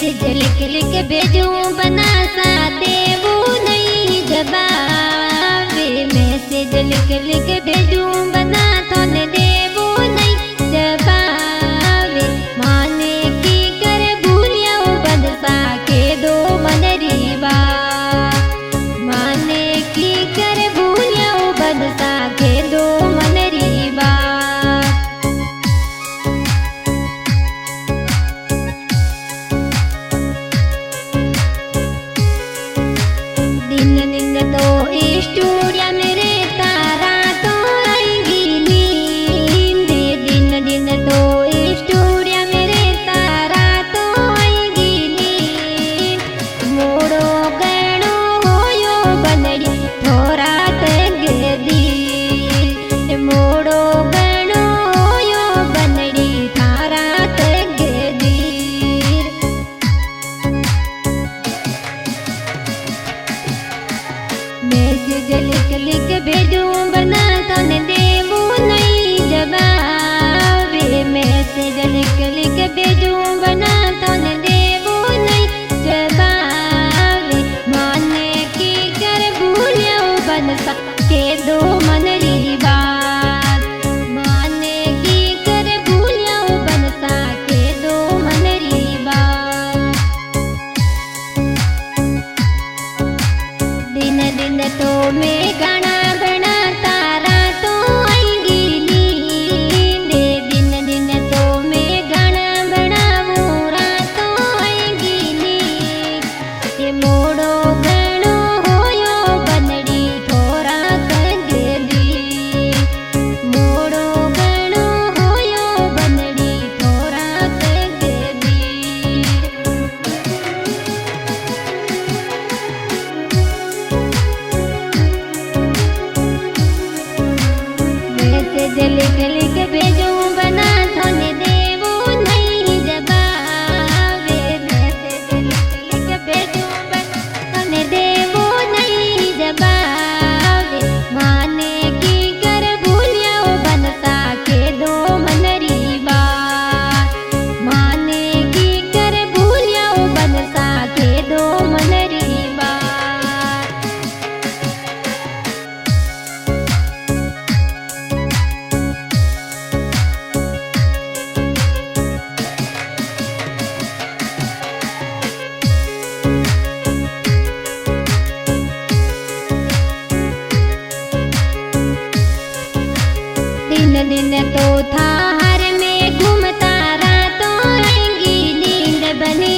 Message लिख लिख भेजूं बना सा देवू नहीं जवाब। मैसेज लिख लिख भेजूं बना थोने देवू नहीं जवाब। माने की कर भूलिया बदसा के दो मनरी बात। माने की कर भूलिया बदसा के दो मनरी बात। दिन दिन तो स्टूडियो मेरे तारा तो आएगी नींद। दिन दिन तो स्टूडियो मेरे तारा तो आएगी नींद। मोड़ो गणो होयो बनड़ी थोड़ा तग दी। मोड़ो गणो होयो बनड़ी थारा तग दी। मैसेज लिख लिख भेजूं बना तने देवू नहीं जवाब। मैसेज लिख लिख भेजूं बना तने देवू नहीं जवाब। माने की कर भूलिया बदसा के दो मनरी बात। माने की कर भूलिया बदसा के दो मनरी बात। दिन दिन तो मैं गाना बना तारा तो आएगी नींद। दिन दिन तो मैं गाना बनाऊं रात तो आएगी नींद। ये मोड़ो गणो होयो बनड़ी थोड़ा तग दी। मोड़ो गणो होयो बनड़ी थोड़ा तग दी। मैसेज लिख लिख भेजूं बना थोने देवू नहीं जवाब। मैसेज लिख लिख भेजूं बना थोने देवू नहीं जवाब। माने की कर भूलिया बनसा के दो मनरी बात। माने की कर भूलिया बनसा के दो मनरी बात। दिन दिन तो थार में घूमता रातों आएगी नींद बनी।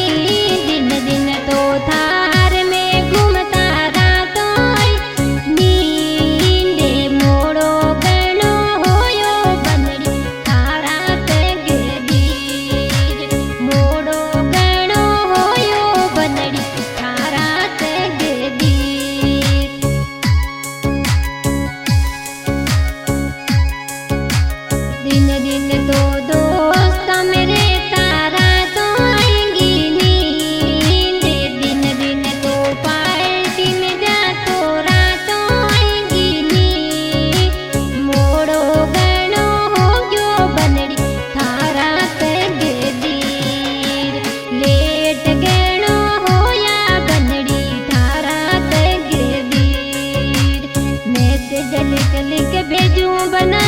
दिन दिन तो थार में घूमता रातों आएगी नींद। मोड़ो गणो होयो बनड़ी थारा तग दी। मोड़ो गणो होयो बनड़ी थारा तग दी। दिन दिन तो दोस्त मेरे तारा तो आएगी नींद। दिन दिन तो पार्टी में जा तो रातों आएगी नींद। मोड़ो गणो हो गयो बनड़ी थारा तग दी। लेट गणो होया बनड़ी थारा तग दी। मैसेज लिख लिख भेजूं बना